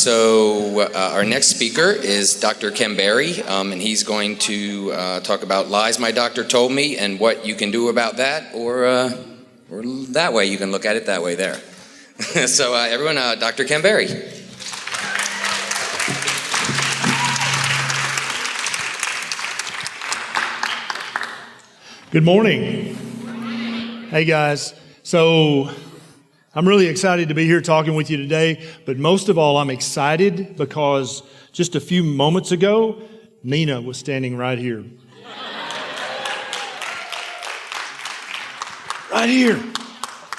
Our next speaker is Dr. Ken Berry, and he's going to talk about lies my doctor told me and what you can do about that, or that way, you can look at it that way there. So everyone, Dr. Ken Berry. Good morning. Hey guys. So I'm really excited to be here talking with you today, but most of all, I'm excited because just a few moments ago, Nina was standing right here. Right here.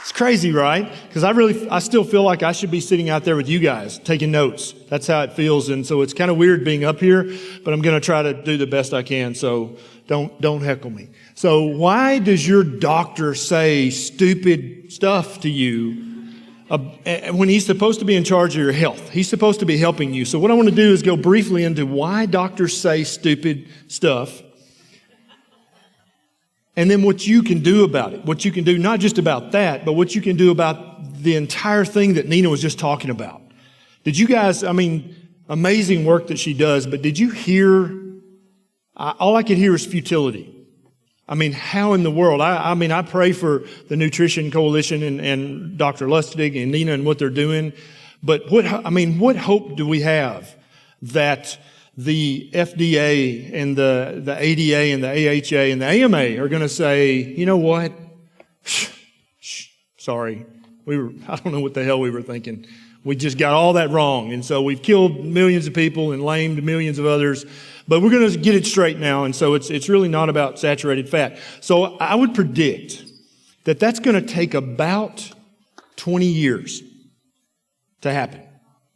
It's crazy, right? Because I still feel like I should be sitting out there with you guys, taking notes. That's how it feels, and so it's kind of weird being up here, but I'm going to try to do the best I can, so don't heckle me. So why does your doctor say stupid stuff to you when he's supposed to be in charge of your health? He's supposed to be helping you. So what I want to do is go briefly into why doctors say stupid stuff, and then what you can do about it. What you can do, not just about that, but what you can do about the entire thing that Nina was just talking about. Did you guys, amazing work that she does, but did you hear, all I could hear was futility. How in the world? I pray for the Nutrition Coalition and Dr. Lustig and Nina and what they're doing, but what hope do we have that the FDA and the ADA and the AHA and the AMA are going to say, you know what? Sorry. I don't know what the hell we were thinking. We just got all that wrong. And so we've killed millions of people and lamed millions of others, but we're going to get it straight now. And so it's really not about saturated fat. So I would predict that that's going to take about 20 years to happen,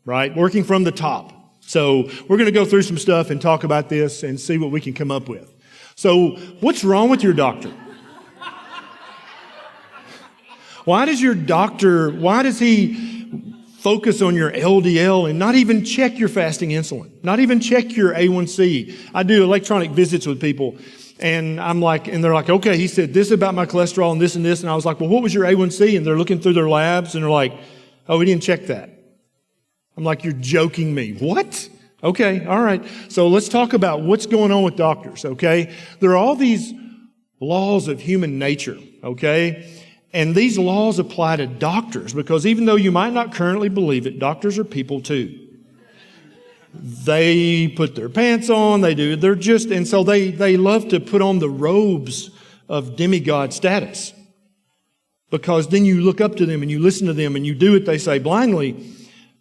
right? Working from the top. So we're going to go through some stuff and talk about this and see what we can come up with. So what's wrong with your doctor? Why does he focus on your LDL and not even check your fasting insulin, not even check your A1C? I do electronic visits with people, and they're like, okay, he said this about my cholesterol and this, and I was like, well, what was your A1C? And they're looking through their labs, and they're like, oh, we didn't check that. I'm like, you're joking me. What? Okay, all right. So let's talk about what's going on with doctors, okay? There are all these laws of human nature, okay? And these laws apply to doctors because even though you might not currently believe it, doctors are people too. They put their pants on, and so they love to put on the robes of demigod status. Because then you look up to them and you listen to them and you do what they say blindly.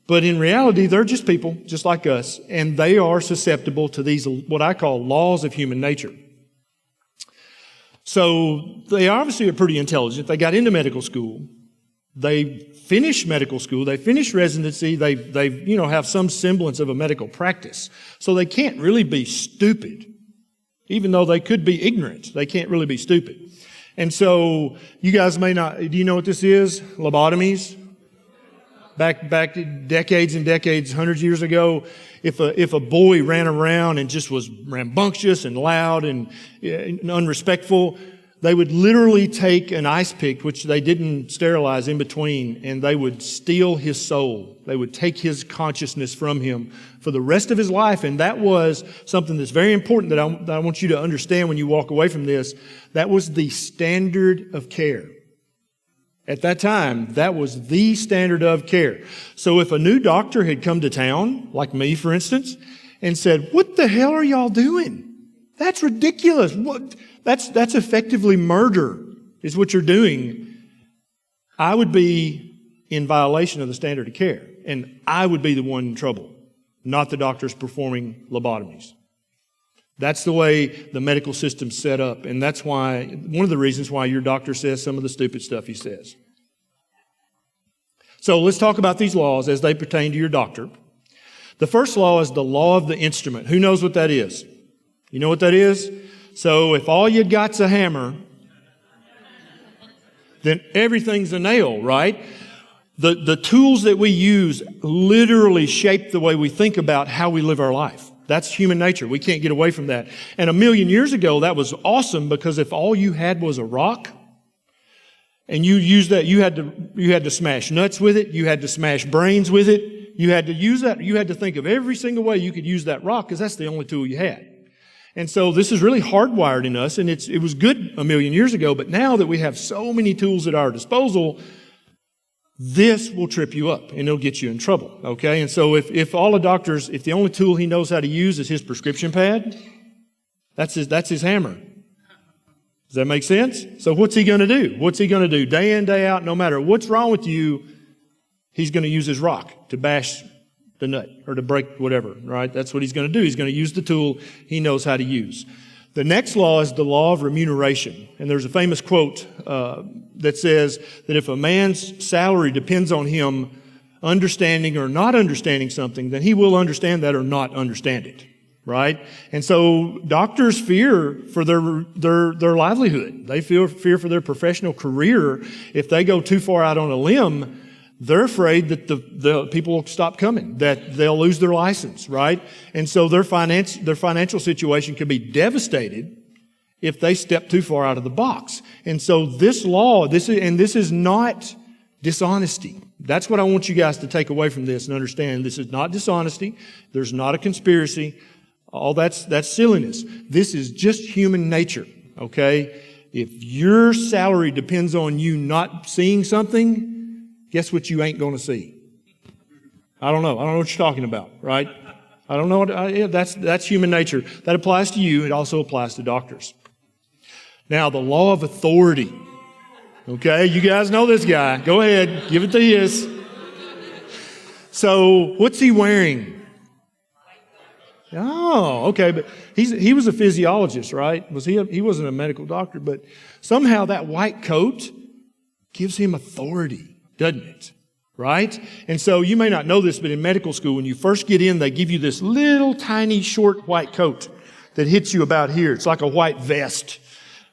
But in reality, they're just people, just like us, and they are susceptible to these, what I call laws of human nature. So they obviously are pretty intelligent. They got into medical school. They finished medical school. They finished residency. They have some semblance of a medical practice. So they can't really be stupid. Even though they could be ignorant, they can't really be stupid. And so you guys may not, do you know what this is? Lobotomies? Back decades and decades, hundreds of years ago, if a boy ran around and just was rambunctious and loud and unrespectful, they would literally take an ice pick, which they didn't sterilize in between, and they would steal his soul. They would take his consciousness from him for the rest of his life. And that was something that's very important that I want you to understand when you walk away from this. That was the standard of care. At that time, that was the standard of care. So if a new doctor had come to town, like me, for instance, and said, what the hell are y'all doing? That's ridiculous. That's effectively murder, is what you're doing. I would be in violation of the standard of care, and I would be the one in trouble, not the doctors performing lobotomies. That's the way the medical system's set up, and that's why, one of the reasons why your doctor says some of the stupid stuff he says. So let's talk about these laws as they pertain to your doctor. The first law is the law of the instrument. Who knows what that is? You know what that is? So if all you got's a hammer, then everything's a nail, right? The tools that we use literally shape the way we think about how we live our life. That's human nature. We can't get away from that. And 1,000,000 years ago, that was awesome because if all you had was a rock and you used that, you had to smash nuts with it, you had to smash brains with it, you had to use that. You had to think of every single way you could use that rock because that's the only tool you had. And so this is really hardwired in us, and it was good a million years ago, but now that we have so many tools at our disposal, this will trip you up and it'll get you in trouble, okay? And so if the only tool he knows how to use is his prescription pad, that's his hammer. Does that make sense? So what's he going to do? What's he going to do? Day in, day out, no matter what's wrong with you, he's going to use his rock to bash the nut or to break whatever, right? That's what he's going to do. He's going to use the tool he knows how to use. The next law is the law of remuneration. And there's a famous quote that says that if a man's salary depends on him understanding or not understanding something, then he will understand that or not understand it, right? And so doctors fear for their livelihood. They fear for their professional career. If they go too far out on a limb, they're afraid that the people will stop coming, that they'll lose their license, right? And so their financial situation can be devastated if they step too far out of the box. And so this law, this is not dishonesty. That's what I want you guys to take away from this and understand. This is not dishonesty. There's not a conspiracy. All that's silliness. This is just human nature, okay? If your salary depends on you not seeing something, guess what you ain't going to see? I don't know what you're talking about, right? I don't know. That's human nature. That applies to you. It also applies to doctors. Now, the law of authority. Okay, you guys know this guy. Go ahead, give it to his. So, what's he wearing? Oh, okay, but he was a physiologist, right? He wasn't a medical doctor, but somehow that white coat gives him authority. Doesn't it? Right? And so you may not know this, but in medical school, when you first get in, they give you this little tiny short white coat that hits you about here. It's like a white vest,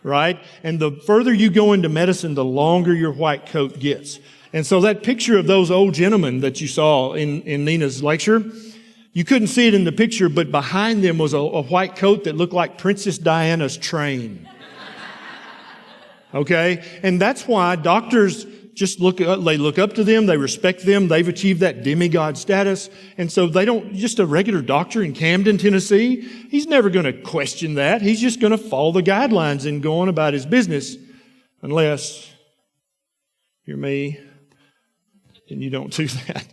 right? And the further you go into medicine, the longer your white coat gets. And so that picture of those old gentlemen that you saw in Nina's lecture, you couldn't see it in the picture, but behind them was a white coat that looked like Princess Diana's train. Okay? And that's why doctors just look up to them, they respect them, they've achieved that demigod status. And so they don't, just a regular doctor in Camden, Tennessee, he's never going to question that. He's just going to follow the guidelines and go on about his business, unless you're me and you don't do that.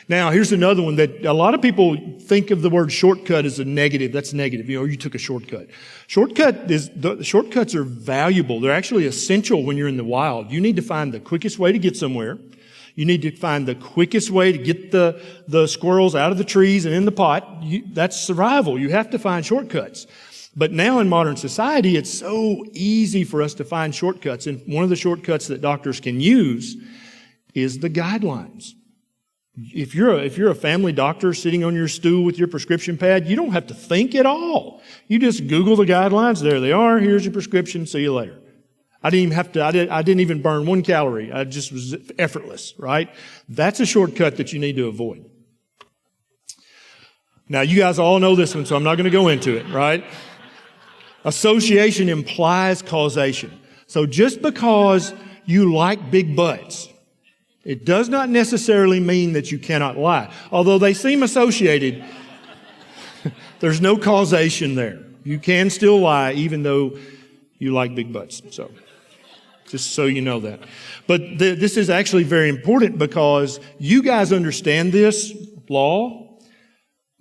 Now, here's another one that a lot of people think of the word shortcut as a negative. That's negative. You took a shortcut. Shortcuts are valuable. They're actually essential when you're in the wild. You need to find the quickest way to get somewhere. You need to find the quickest way to get the squirrels out of the trees and in the pot. That's survival. You have to find shortcuts. But now in modern society, it's so easy for us to find shortcuts. And one of the shortcuts that doctors can use is the guidelines. If you're a family doctor sitting on your stool with your prescription pad, you don't have to think at all. You just Google the guidelines. There they are. Here's your prescription. See you later. I didn't even burn 1 calorie. I just was effortless, right? That's a shortcut that you need to avoid. Now, you guys all know this one, so I'm not going to go into it, right? Association implies causation. So just because you like big butts, it does not necessarily mean that you cannot lie. Although they seem associated, there's no causation there. You can still lie even though you like big butts. So, just so you know that. But this is actually very important because you guys understand this law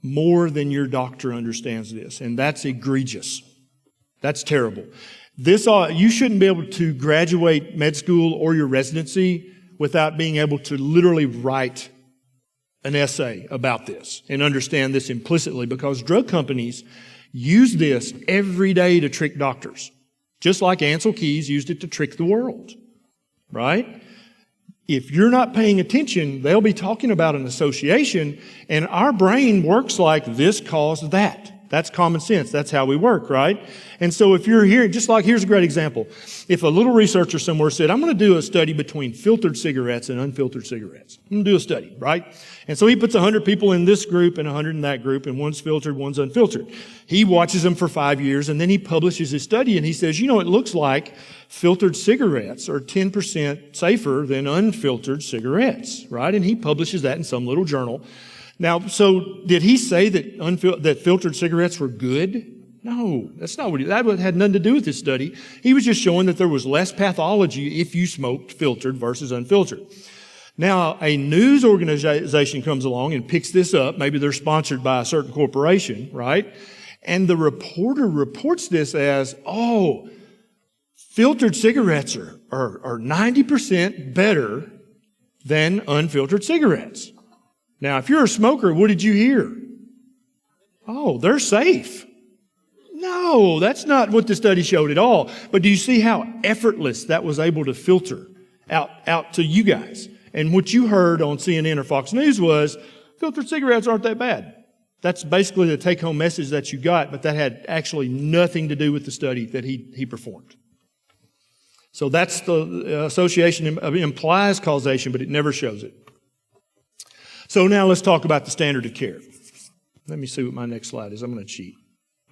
more than your doctor understands this. And that's egregious. That's terrible. You shouldn't be able to graduate med school or your residency without being able to literally write an essay about this and understand this implicitly, because drug companies use this every day to trick doctors, just like Ansel Keys used it to trick the world, right? If you're not paying attention, they'll be talking about an association, and our brain works like this caused that. That's common sense. That's how we work, right? And so if you're here, here's a great example. If a little researcher somewhere said, I'm going to do a study between filtered cigarettes and unfiltered cigarettes. I'm going to do a study, right? And so he puts 100 people in this group and 100 in that group, and one's filtered, one's unfiltered. He watches them for 5 years, and then he publishes his study, and he says, it looks like filtered cigarettes are 10% safer than unfiltered cigarettes, right? And he publishes that in some little journal. Now, so did he say that filtered cigarettes were good? No, that's not that had nothing to do with this study. He was just showing that there was less pathology if you smoked filtered versus unfiltered. Now, a news organization comes along and picks this up. Maybe they're sponsored by a certain corporation, right? And the reporter reports this as, filtered cigarettes are 90% better than unfiltered cigarettes. Now, if you're a smoker, what did you hear? They're safe. No, that's not what the study showed at all. But do you see how effortless that was able to filter out to you guys? And what you heard on CNN or Fox News was, filtered cigarettes aren't that bad. That's basically the take-home message that you got, but that had actually nothing to do with the study that he performed. So that's the association implies causation, but it never shows it. So now let's talk about the standard of care. Let me see what my next slide is. I'm going to cheat.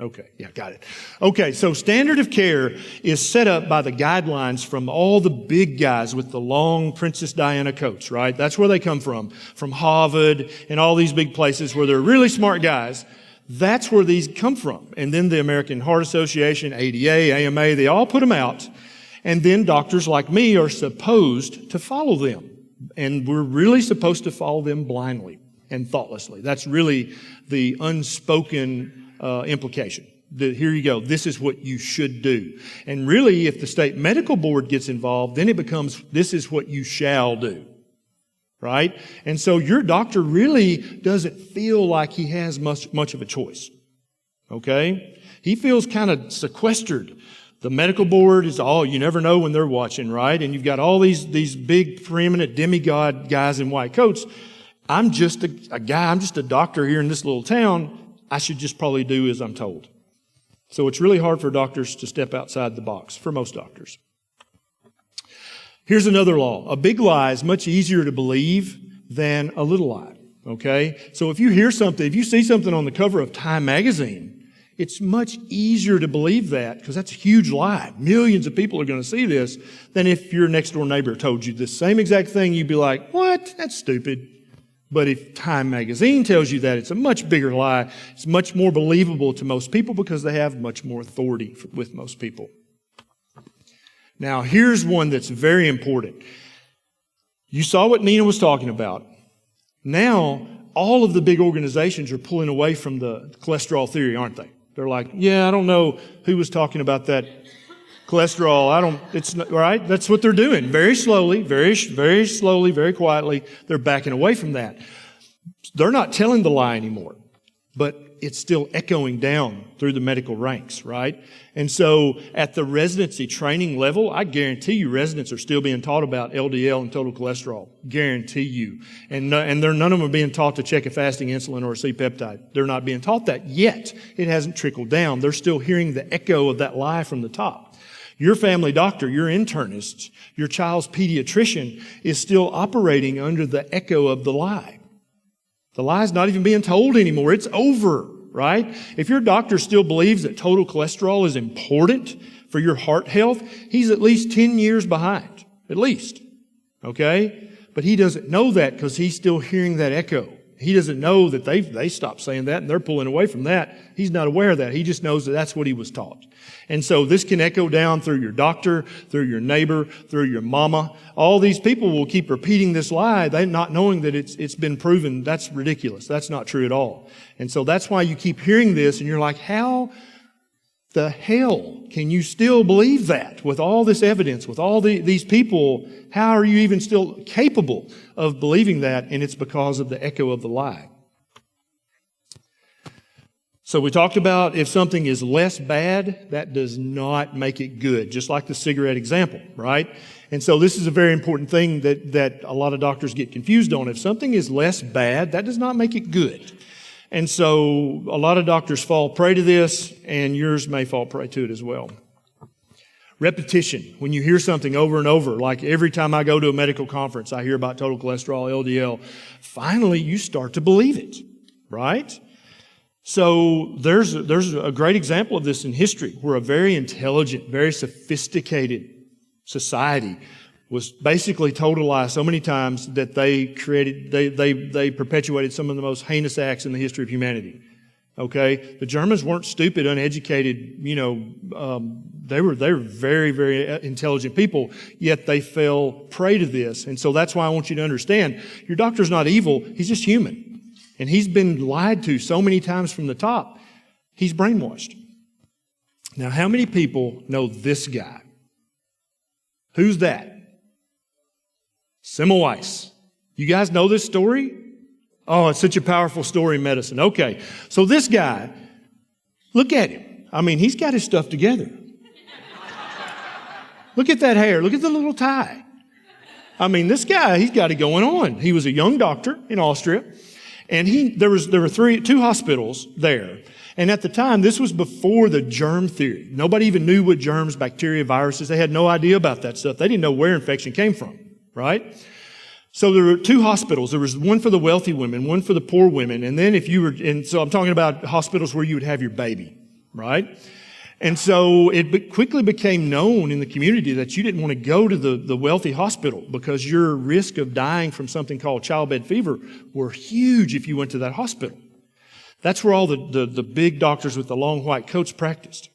Okay, yeah, got it. Okay, so standard of care is set up by the guidelines from all the big guys with the long Princess Diana coats, right? That's where they come from Harvard and all these big places where they're really smart guys. That's where these come from. And then the American Heart Association, ADA, AMA, they all put them out. And then doctors like me are supposed to follow them. And we're really supposed to follow them blindly and thoughtlessly. That's really the unspoken implication. Here you go. This is what you should do. And really, if the state medical board gets involved, then it becomes, this is what you shall do. Right? And so your doctor really doesn't feel like he has much of a choice. Okay? He feels kind of sequestered. The medical board is you never know when they're watching, right? And you've got all these big preeminent demigod guys in white coats. I'm just a guy, I'm just a doctor here in this little town. I should just probably do as I'm told. So it's really hard for doctors to step outside the box, for most doctors. Here's another law. A big lie is much easier to believe than a little lie, okay? So if you see something on the cover of Time magazine, it's much easier to believe that because that's a huge lie. Millions of people are going to see this than if your next door neighbor told you the same exact thing. You'd be like, what? That's stupid. But if Time magazine tells you that, it's a much bigger lie. It's much more believable to most people because they have much more authority with most people. Now, here's one that's very important. You saw what Nina was talking about. Now, all of the big organizations are pulling away from the cholesterol theory, aren't they? They're like, I don't know who was talking about that cholesterol. It's not, right? That's what they're doing. Very slowly, very slowly, very quietly, they're backing away from that. They're not telling the lie anymore, but it's still echoing down through the medical ranks, right? And so at the residency training level, I guarantee you residents are still being taught about LDL and total cholesterol. Guarantee you. And none of them are being taught to check a fasting insulin or a C-peptide. They're not being taught that yet. It hasn't trickled down. They're still hearing the echo of that lie from the top. Your family doctor, your internist, your child's pediatrician is still operating under the echo of the lie. The lie's not even being told anymore. It's over, right? If your doctor still believes that total cholesterol is important for your heart health, he's at least 10 years behind. At least. Okay? But he doesn't know that because he's still hearing that echo. He doesn't know that they stopped saying that and they're pulling away from that. He's not aware of that. He just knows that that's what he was taught. And so this can echo down through your doctor, through your neighbor, through your mama. All these people will keep repeating this lie, they not knowing that it's been proven that's ridiculous. That's not true at all. And so that's why you keep hearing this and you're like, how the hell can you still believe that with all this evidence, with all these people? How are you even still capable of believing that? And it's because of the echo of the lie. So we talked about if something is less bad, that does not make it good, just like the cigarette example, right? And so this is a very important thing that a lot of doctors get confused on. If something is less bad, that does not make it good. And so a lot of doctors fall prey to this, and yours may fall prey to it as well. Repetition. When you hear something over and over, like every time I go to a medical conference, I hear about total cholesterol, LDL, finally you start to believe it, right? So there's a great example of this in history where a very intelligent, very sophisticated society was basically told a lie so many times that they perpetuated some of the most heinous acts in the history of humanity. Okay? The Germans weren't stupid, uneducated, they were very, very intelligent people, yet they fell prey to this. And so that's why I want you to understand, your doctor's not evil, he's just human. And he's been lied to so many times from the top, he's brainwashed. Now, how many people know this guy? Who's that? Semmelweis. You guys know this story? Oh, it's such a powerful story in medicine. Okay, so this guy, look at him. I mean, he's got his stuff together. Look at that hair. Look at the little tie. I mean, this guy, he's got it going on. He was a young doctor in Austria, and there were two hospitals there. And at the time, this was before the germ theory. Nobody even knew what germs, bacteria, viruses. They had no idea about that stuff. They didn't know where infection came from, right? So there were two hospitals. There was one for the wealthy women, one for the poor women. And then so I'm talking about hospitals where you would have your baby, right? And so it quickly became known in the community that you didn't want to go to the wealthy hospital because your risk of dying from something called childbed fever were huge if you went to that hospital. That's where all the big doctors with the long white coats practiced.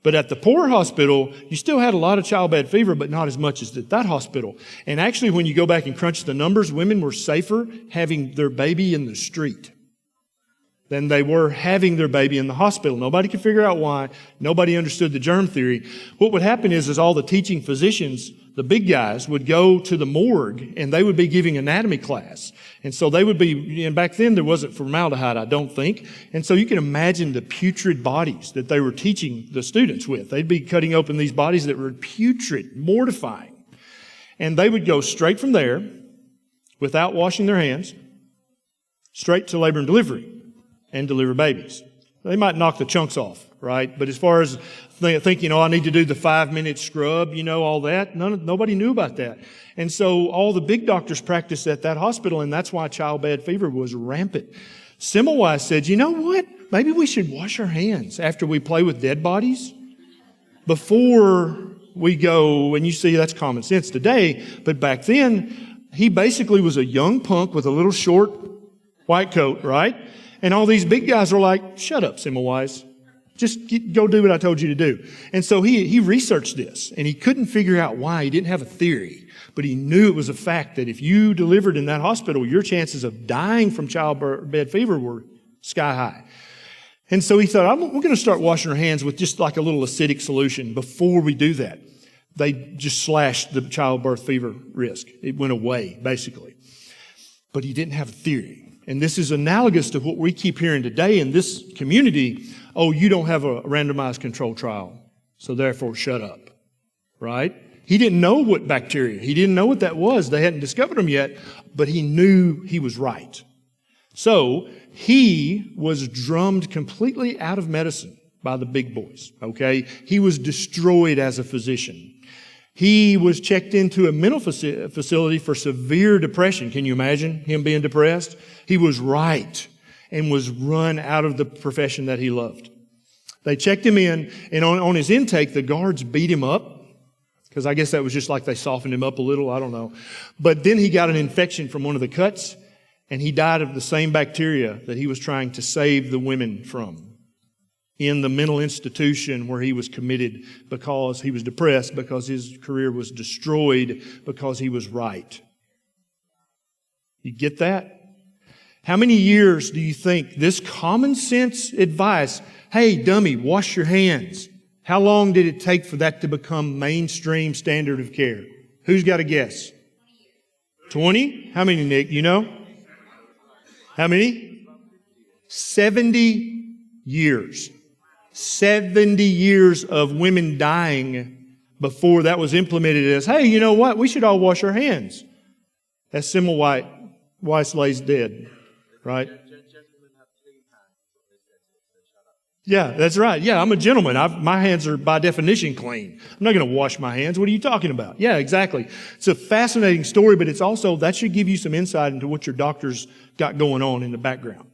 But at the poor hospital, you still had a lot of childbed fever, but not as much as at that hospital. And actually, when you go back and crunch the numbers, women were safer having their baby in the street than they were having their baby in the hospital. Nobody could figure out why. Nobody understood the germ theory. What would happen is all the teaching physicians, the big guys, would go to the morgue and they would be giving anatomy class. And so they would be, and back then there wasn't formaldehyde, I don't think. And so you can imagine the putrid bodies that they were teaching the students with. They'd be cutting open these bodies that were putrid, mortifying. And they would go straight from there, without washing their hands, straight to labor and delivery and deliver babies. They might knock the chunks off, right? But as far as thinking, I need to do the 5-minute scrub, all that, nobody knew about that. And so all the big doctors practiced at that hospital, and that's why childbed fever was rampant. Semmelweis said, you know what? Maybe we should wash our hands after we play with dead bodies before we go, and you see that's common sense today, but back then, he basically was a young punk with a little short white coat, right? And all these big guys are like, shut up, Semmelweis. Just go do what I told you to do. And so he researched this, and he couldn't figure out why. He didn't have a theory, but he knew it was a fact that if you delivered in that hospital, your chances of dying from childbed fever were sky high. And so he thought, we're going to start washing our hands with just like a little acidic solution before we do that. They just slashed the childbirth fever risk. It went away, basically. But he didn't have a theory. And this is analogous to what we keep hearing today in this community. Oh, you don't have a randomized control trial, so therefore shut up, right? He didn't know what bacteria, he didn't know what that was. They hadn't discovered them yet, but he knew he was right. So he was drummed completely out of medicine by the big boys, okay? He was destroyed as a physician. He was checked into a mental facility for severe depression. Can you imagine him being depressed? He was right and was run out of the profession that he loved. They checked him in, and on his intake, the guards beat him up, because I guess that was just like they softened him up a little, I don't know. But then he got an infection from one of the cuts, and he died of the same bacteria that he was trying to save the women from in the mental institution where he was committed because he was depressed, because his career was destroyed, because he was right. You get that? How many years do you think this common sense advice, hey, dummy, wash your hands, how long did it take for that to become mainstream standard of care? Who's got a guess? 20? How many, Nick? You know? How many? 70 years. 70 years of women dying before that was implemented as, hey, you know what? We should all wash our hands. As Semmelweis lays dead, right? Gentlemen have played Yeah, that's right. Yeah, I'm a gentleman. My hands are by definition clean. I'm not going to wash my hands. What are you talking about? Yeah, exactly. It's a fascinating story, but it's also, that should give you some insight into what your doctor's got going on in the background.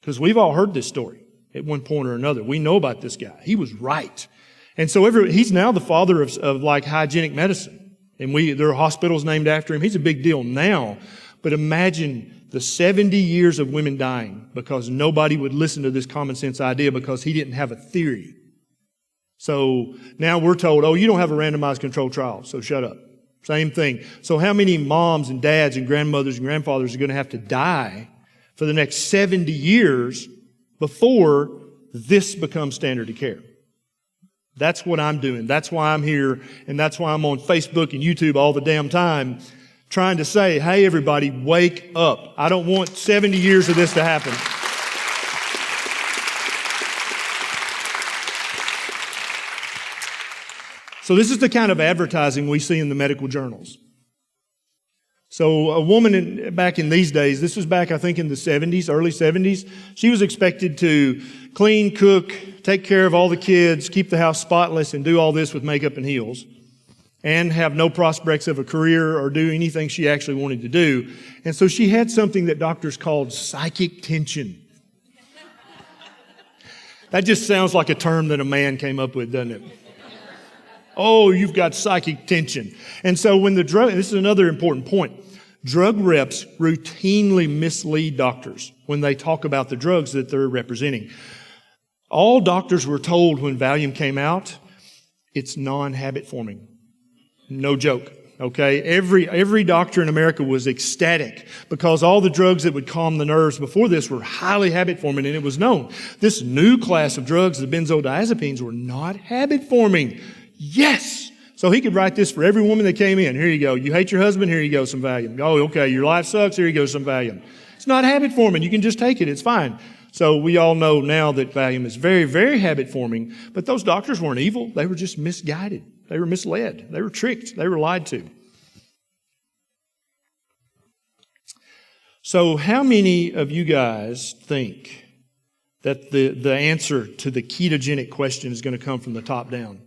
Because we've all heard this story at one point or another. We know about this guy. He was right. And so he's now the father of like hygienic medicine. And there are hospitals named after him. He's a big deal now. But imagine the 70 years of women dying because nobody would listen to this common sense idea because he didn't have a theory. So now we're told, oh, you don't have a randomized controlled trial, so shut up. Same thing. So how many moms and dads and grandmothers and grandfathers are going to have to die for the next 70 years before this becomes standard of care? That's what I'm doing. That's why I'm here, and that's why I'm on Facebook and YouTube all the damn time trying to say, hey, everybody, wake up. I don't want 70 years of this to happen. So this is the kind of advertising we see in the medical journals. So a woman back in these days, this was back, I think, in the 70s, early 70s, she was expected to clean, cook, take care of all the kids, keep the house spotless, and do all this with makeup and heels, and have no prospects of a career or do anything she actually wanted to do. And so she had something that doctors called psychic tension. That just sounds like a term that a man came up with, doesn't it? Oh, you've got psychic tension. And so when this is another important point, drug reps routinely mislead doctors when they talk about the drugs that they're representing. All doctors were told when Valium came out, it's non-habit forming. No joke, okay? Every doctor in America was ecstatic because all the drugs that would calm the nerves before this were highly habit-forming, and it was known. This new class of drugs, the benzodiazepines, were not habit-forming. Yes! So he could write this for every woman that came in. Here you go. You hate your husband? Here you go, some Valium. Oh, okay, your life sucks? Here you go, some Valium. It's not habit-forming. You can just take it. It's fine. So we all know now that Valium is very, very habit-forming, but those doctors weren't evil. They were just misguided. They were misled. They were tricked. They were lied to. So how many of you guys think that the answer to the ketogenic question is going to come from the top down?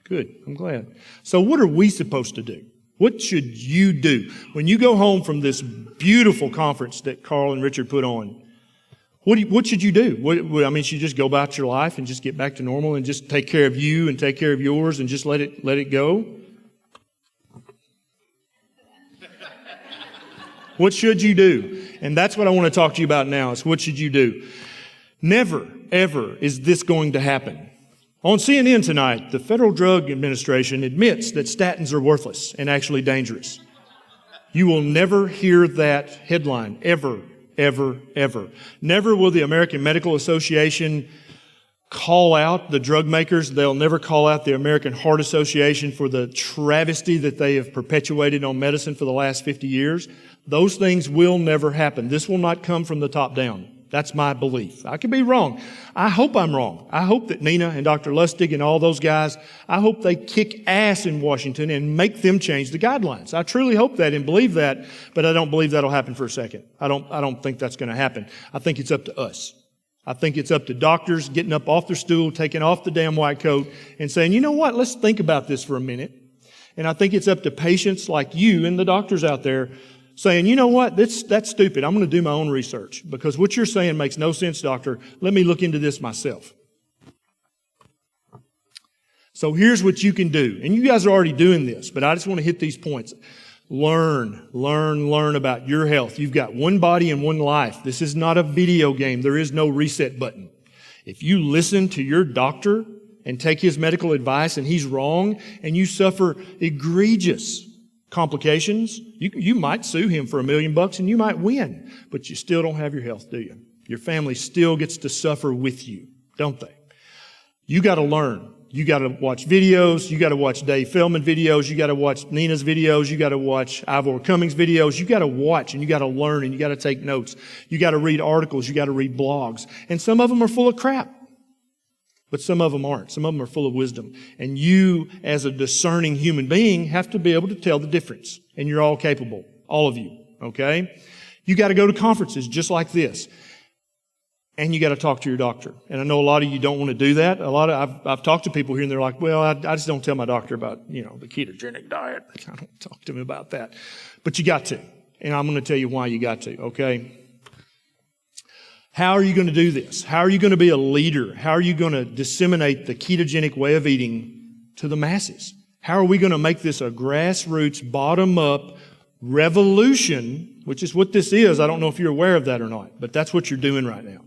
Good. I'm glad. So what are we supposed to do? What should you do when you go home from this beautiful conference that Carl and Richard put on? What should you do? Should you just go about your life and just get back to normal and just take care of you and take care of yours and just let it go? What should you do? And that's what I want to talk to you about now is what should you do? Never, ever is this going to happen. On CNN tonight, the Federal Drug Administration admits that statins are worthless and actually dangerous. You will never hear that headline, ever, ever, ever. Never will the American Medical Association call out the drug makers. They'll never call out the American Heart Association for the travesty that they have perpetuated on medicine for the last 50 years. Those things will never happen. This will not come from the top down. That's my belief. I could be wrong. I hope I'm wrong. I hope that Nina and Dr. Lustig and all those guys, I hope they kick ass in Washington and make them change the guidelines. I truly hope that and believe that, but I don't believe that'll happen for a second. I don't think that's going to happen. I think it's up to us. I think it's up to doctors getting up off their stool, taking off the damn white coat and saying, you know what, let's think about this for a minute. And I think it's up to patients like you and the doctors out there saying, you know what, that's stupid. I'm going to do my own research because what you're saying makes no sense, doctor. Let me look into this myself. So here's what you can do. And you guys are already doing this, but I just want to hit these points. Learn about your health. You've got one body and one life. This is not a video game. There is no reset button. If you listen to your doctor and take his medical advice and he's wrong and you suffer egregious complications, you might sue him for $1 million and you might win, but you still don't have your health, do you? Your family still gets to suffer with you, don't they? You got to learn. You got to watch videos. You got to watch Dave Feldman videos. You got to watch Nina's videos. You got to watch Ivor Cummings videos. You got to watch and you got to learn and you got to take notes. You got to read articles. You got to read blogs. And some of them are full of crap. But some of them aren't. Some of them are full of wisdom. And you, as a discerning human being, have to be able to tell the difference. And you're all capable. All of you. Okay? You got to go to conferences just like this. and you got to talk to your doctor. And I know a lot of you don't want to do that. I've talked to people here and they're like, well, I just don't tell my doctor about, the ketogenic diet. I don't talk to him about that. But you got to. And I'm going to tell you why you got to, okay? How are you going to do this? How are you going to be a leader? How are you going to disseminate the ketogenic way of eating to the masses? How are we going to make this a grassroots, bottom-up revolution, which is what this is? I don't know if you're aware of that or not, but that's what you're doing right now.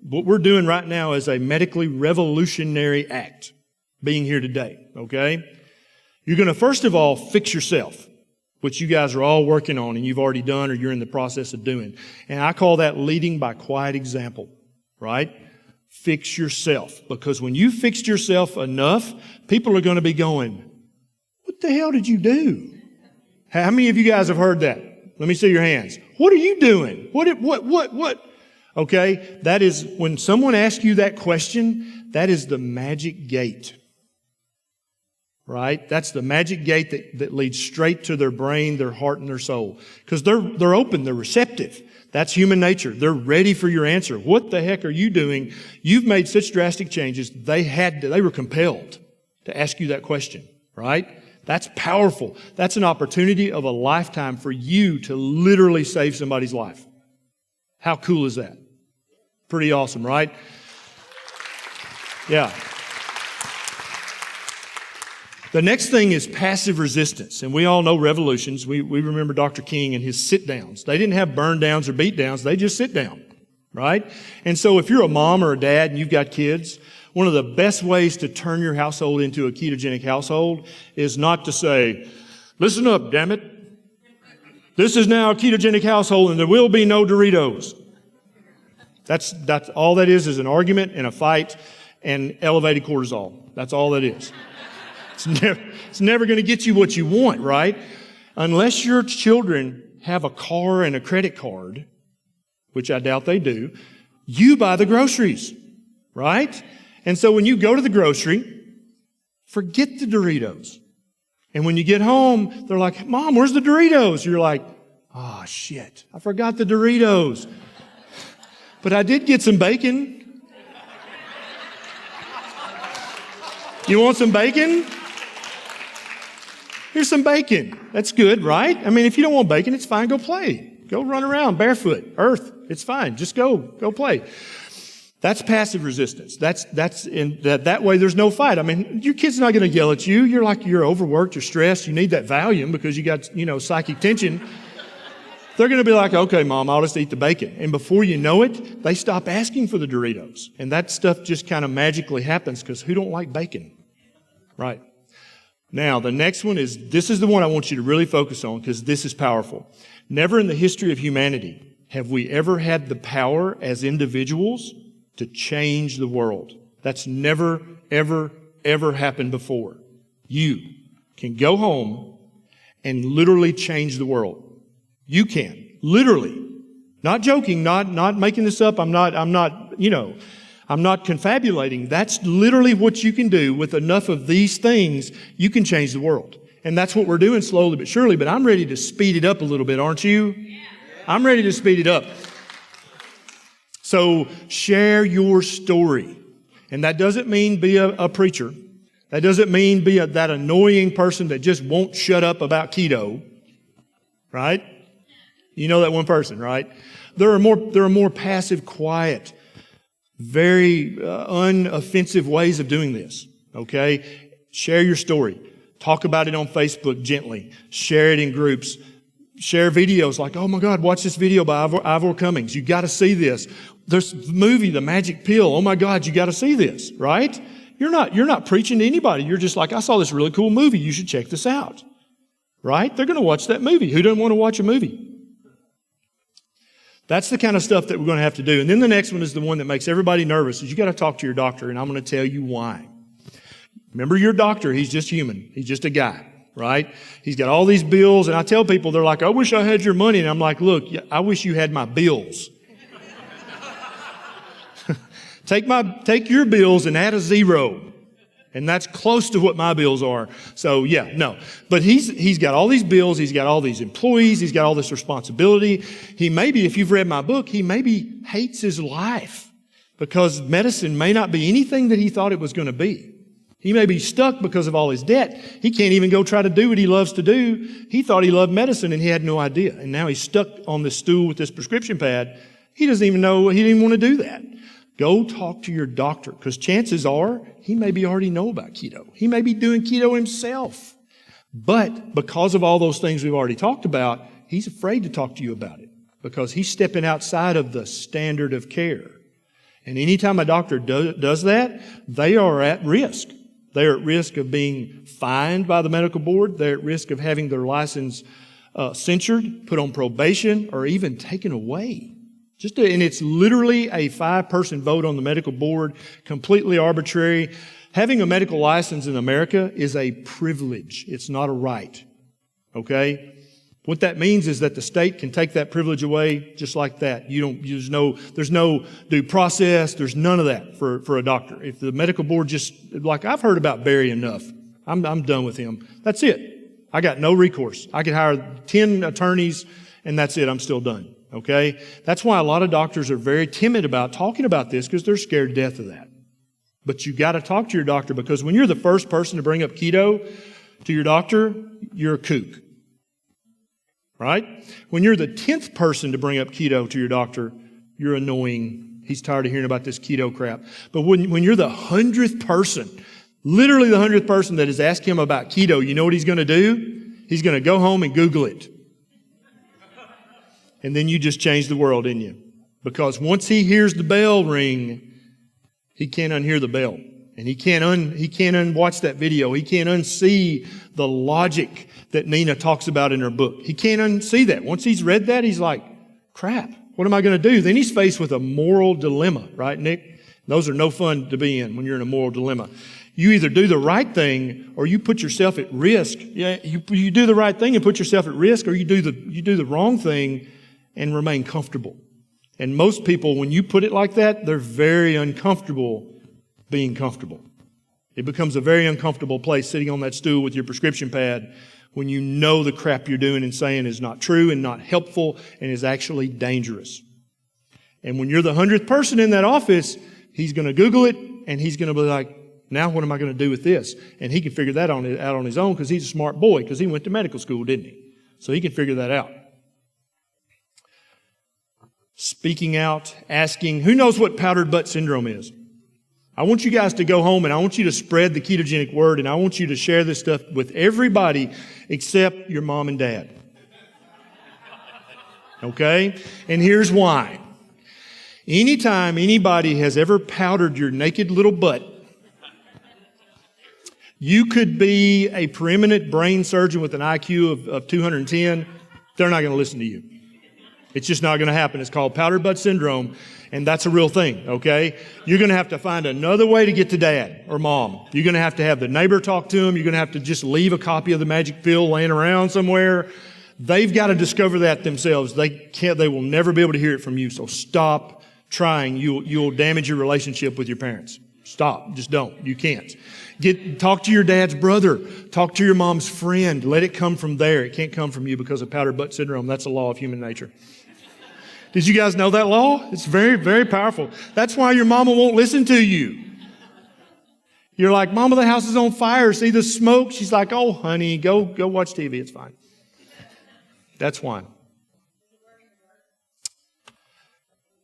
What we're doing right now is a medically revolutionary act, being here today, okay? You're going to, first of all, fix yourself, which you guys are all working on and you've already done or you're in the process of doing. And I call that leading by quiet example, right? Fix yourself. Because when you fixed yourself enough, people are going to be going, what the hell did you do? How many of you guys have heard that? Let me see your hands. What are you doing? What? Okay, that is, when someone asks you that question, that is the magic gate. Right? That's the magic gate that leads straight to their brain, their heart, and their soul. Because they're open, they're receptive. That's human nature. They're ready for your answer. What the heck are you doing? You've made such drastic changes, they were compelled to ask you that question. Right? That's powerful. That's an opportunity of a lifetime for you to literally save somebody's life. How cool is that? Pretty awesome, right? Yeah. The next thing is passive resistance. And we all know revolutions. We remember Dr. King and his sit-downs. They didn't have burn-downs or beat-downs. They just sit down, right? And so if you're a mom or a dad and you've got kids, one of the best ways to turn your household into a ketogenic household is not to say, listen up, damn it. This is now a ketogenic household and there will be no Doritos. That's all that is an argument and a fight and elevated cortisol. That's all that is. It's never going to get you what you want, right? Unless your children have a car and a credit card, which I doubt they do, you buy the groceries, right? And so when you go to the grocery, forget the Doritos. And when you get home, they're like, Mom, where's the Doritos? You're like, oh, shit, I forgot the Doritos. But I did get some bacon. You want some bacon? Here's some bacon. That's good, right? I mean, if you don't want bacon, it's fine. Go play. Go run around barefoot. Earth. It's fine. Just go play. That's passive resistance. That's in that way there's no fight. I mean, your kid's not going to yell at you. You're overworked, you're stressed, you need that Valium because you got, psychic tension. They're going to be like, okay, Mom, I'll just eat the bacon. And before you know it, they stop asking for the Doritos. And that stuff just kind of magically happens because who don't like bacon? Right. Now, the next one this is the one I want you to really focus on because this is powerful. Never in the history of humanity have we ever had the power as individuals to change the world. That's never, ever, ever happened before. You can go home and literally change the world. You can. Literally. Not joking, not making this up. I'm not confabulating. That's literally what you can do with enough of these things. You can change the world. And that's what we're doing slowly but surely. But I'm ready to speed it up a little bit, aren't you? Yeah. I'm ready to speed it up. So share your story. And that doesn't mean be a preacher. That doesn't mean be that annoying person that just won't shut up about keto. Right? You know that one person, right? There are more passive, quiet, very unoffensive ways of doing this. Okay? Share your story. Talk about it on Facebook gently. Share it in groups. Share videos like, oh my God, watch this video by Ivor Cummings. You got to see this. There's the movie, The Magic Pill. Oh my God, you got to see this, right? You're not preaching to anybody. You're just like, I saw this really cool movie. You should check this out, right? They're going to watch that movie. Who doesn't want to watch a movie? That's the kind of stuff that we're going to have to do. And then the next one is the one that makes everybody nervous, is you got to talk to your doctor, and I'm going to tell you why. Remember your doctor, he's just human. He's just a guy, right? He's got all these bills, and I tell people, they're like, I wish I had your money. And I'm like, look, I wish you had my bills. Take your bills and add a zero. And that's close to what my bills are. So yeah, no. But he's got all these bills, he's got all these employees, he's got all this responsibility. He maybe, if you've read my book, he maybe hates his life. because medicine may not be anything that he thought it was going to be. He may be stuck because of all his debt. He can't even go try to do what he loves to do. He thought he loved medicine and he had no idea. And now he's stuck on this stool with this prescription pad. He doesn't even know, he didn't want to do that. Go talk to your doctor, because chances are he maybe already know about keto. He may be doing keto himself. But because of all those things we've already talked about, he's afraid to talk to you about it because he's stepping outside of the standard of care. And anytime a doctor does that, they are at risk. They're at risk of being fined by the medical board. They're at risk of having their license censured, put on probation, or even taken away. And it's literally a 5-person vote on the medical board, completely arbitrary. Having a medical license in America is a privilege. It's not a right. Okay? What that means is that the state can take that privilege away just like that. There's no due process. There's none of that for a doctor. If the medical board like I've heard about Barry enough. I'm done with him. That's it. I got no recourse. I could hire 10 attorneys and that's it. I'm still done. Okay? That's why a lot of doctors are very timid about talking about this because they're scared to death of that. But you got to talk to your doctor, because when you're the first person to bring up keto to your doctor, you're a kook. Right? When you're the 10th person to bring up keto to your doctor, you're annoying. He's tired of hearing about this keto crap. But when you're the 100th person, literally the 100th person that has asked him about keto, you know what he's going to do? He's going to go home and Google it. And then you just change the world, didn't you? Because once he hears the bell ring, he can't unhear the bell. And he can't unwatch that video. He can't unsee the logic that Nina talks about in her book. He can't unsee that. Once he's read that, he's like, crap, what am I going to do? Then he's faced with a moral dilemma, right, Nick? Those are no fun to be in when you're in a moral dilemma. You either do the right thing or you put yourself at risk. Yeah, you do the right thing and put yourself at risk, or you do the wrong thing and remain comfortable. And most people, when you put it like that, they're very uncomfortable being comfortable. It becomes a very uncomfortable place sitting on that stool with your prescription pad when you know the crap you're doing and saying is not true and not helpful and is actually dangerous. And when you're the 100th person in that office, he's going to Google it and he's going to be like, now what am I going to do with this? And he can figure that out on his own because he's a smart boy, because he went to medical school, didn't he? So he can figure that out. Speaking out, asking, who knows what powdered butt syndrome is? I want you guys to go home and I want you to spread the ketogenic word, and I want you to share this stuff with everybody except your mom and dad. Okay? And here's why. Anytime anybody has ever powdered your naked little butt, you could be a preeminent brain surgeon with an IQ of 210. They're not going to listen to you. It's just not going to happen. It's called powdered butt syndrome, and that's a real thing, okay? You're going to have to find another way to get to dad or mom. You're going to have the neighbor talk to them. You're going to have to just leave a copy of the magic pill laying around somewhere. They've got to discover that themselves. They will never be able to hear it from you, so stop trying. You'll damage your relationship with your parents. Stop. Just don't. You can't. Talk to your dad's brother. Talk to your mom's friend. Let it come from there. It can't come from you because of powdered butt syndrome. That's a law of human nature. Did you guys know that law? It's very, very powerful. That's why your mama won't listen to you. You're like, Mama, the house is on fire. See the smoke? She's like, oh, honey, go watch TV. It's fine. That's why.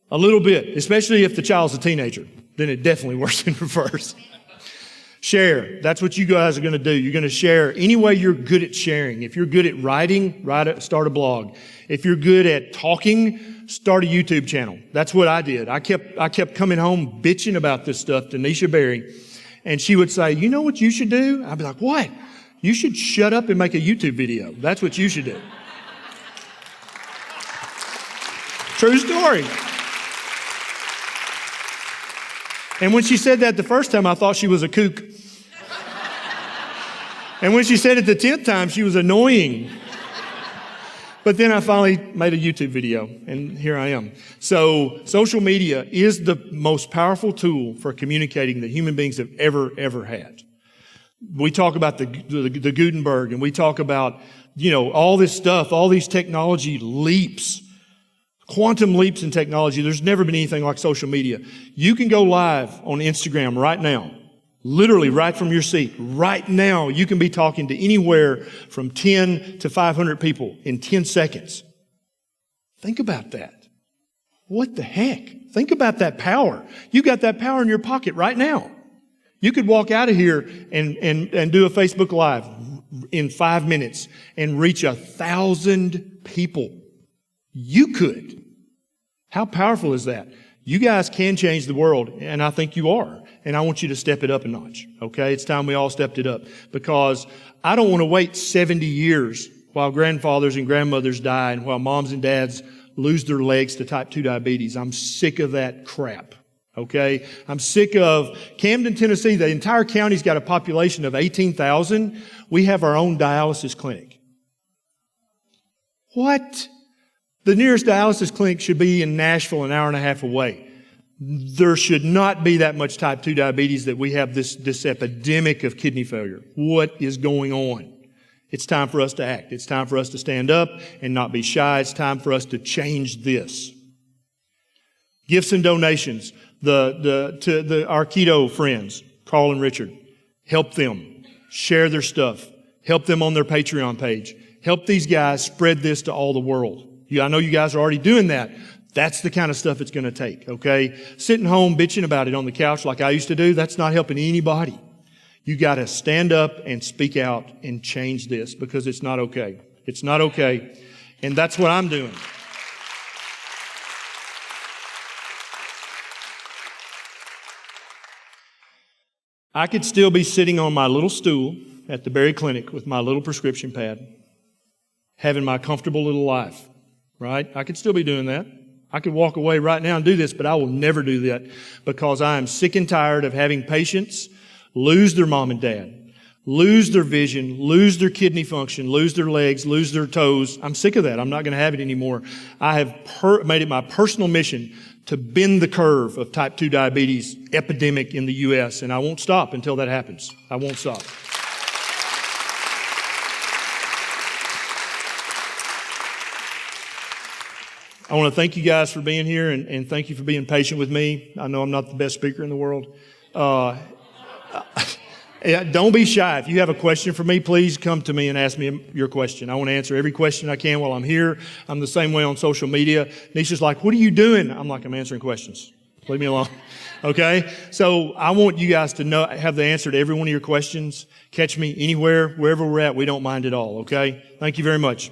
A little bit, especially if the child's a teenager. Then it definitely works in reverse. Share. That's what you guys are going to do. You're going to share any way you're good at sharing. If you're good at writing, start a blog. If you're good at talking, start a YouTube channel. That's what I did. I kept coming home bitching about this stuff to Nisha Berry. And she would say, you know what you should do? I'd be like, what? You should shut up and make a YouTube video. That's what you should do. True story. And when she said that the first time, I thought she was a kook. And when she said it the 10th time, she was annoying. But then I finally made a YouTube video, and here I am. So social media is the most powerful tool for communicating that human beings have ever had. We talk about the Gutenberg, and we talk about, all this stuff, all these technology leaps. Quantum leaps in technology. There's never been anything like social media. You can go live on Instagram right now, literally right from your seat. Right now, you can be talking to anywhere from 10 to 500 people in 10 seconds. Think about that. What the heck? Think about that power. You got that power in your pocket right now. You could walk out of here and do a Facebook Live in 5 minutes and reach 1,000 people. You could. How powerful is that? You guys can change the world, and I think you are. And I want you to step it up a notch, okay? It's time we all stepped it up, because I don't want to wait 70 years while grandfathers and grandmothers die and while moms and dads lose their legs to type 2 diabetes. I'm sick of that crap, okay? I'm sick of Camden, Tennessee. The entire county's got a population of 18,000. We have our own dialysis clinic. What? The nearest dialysis clinic should be in Nashville, an hour and a half away. There should not be that much type 2 diabetes that we have this epidemic of kidney failure. What is going on? It's time for us to act. It's time for us to stand up and not be shy. It's time for us to change this. Gifts and donations. Our keto friends, Carl and Richard, help them. Share their stuff. Help them on their Patreon page. Help these guys spread this to all the world. I know you guys are already doing that. That's the kind of stuff it's going to take, okay? Sitting home bitching about it on the couch like I used to do, that's not helping anybody. You got to stand up and speak out and change this, because it's not okay. It's not okay. And that's what I'm doing. I could still be sitting on my little stool at the Berry Clinic with my little prescription pad, having my comfortable little life, right? I could still be doing that. I could walk away right now and do this, but I will never do that, because I am sick and tired of having patients lose their mom and dad, lose their vision, lose their kidney function, lose their legs, lose their toes. I'm sick of that. I'm not going to have it anymore. I have made it my personal mission to bend the curve of type 2 diabetes epidemic in the U.S., and I won't stop until that happens. I won't stop. I want to thank you guys for being here, and thank you for being patient with me. I know I'm not the best speaker in the world. Don't be shy. If you have a question for me, please come to me and ask me your question. I want to answer every question I can while I'm here. I'm the same way on social media. Nisha's like, "What are you doing?" I'm like, "I'm answering questions. Leave me alone." Okay? So I want you guys to have the answer to every one of your questions. Catch me anywhere, wherever we're at. We don't mind at all. Okay? Thank you very much.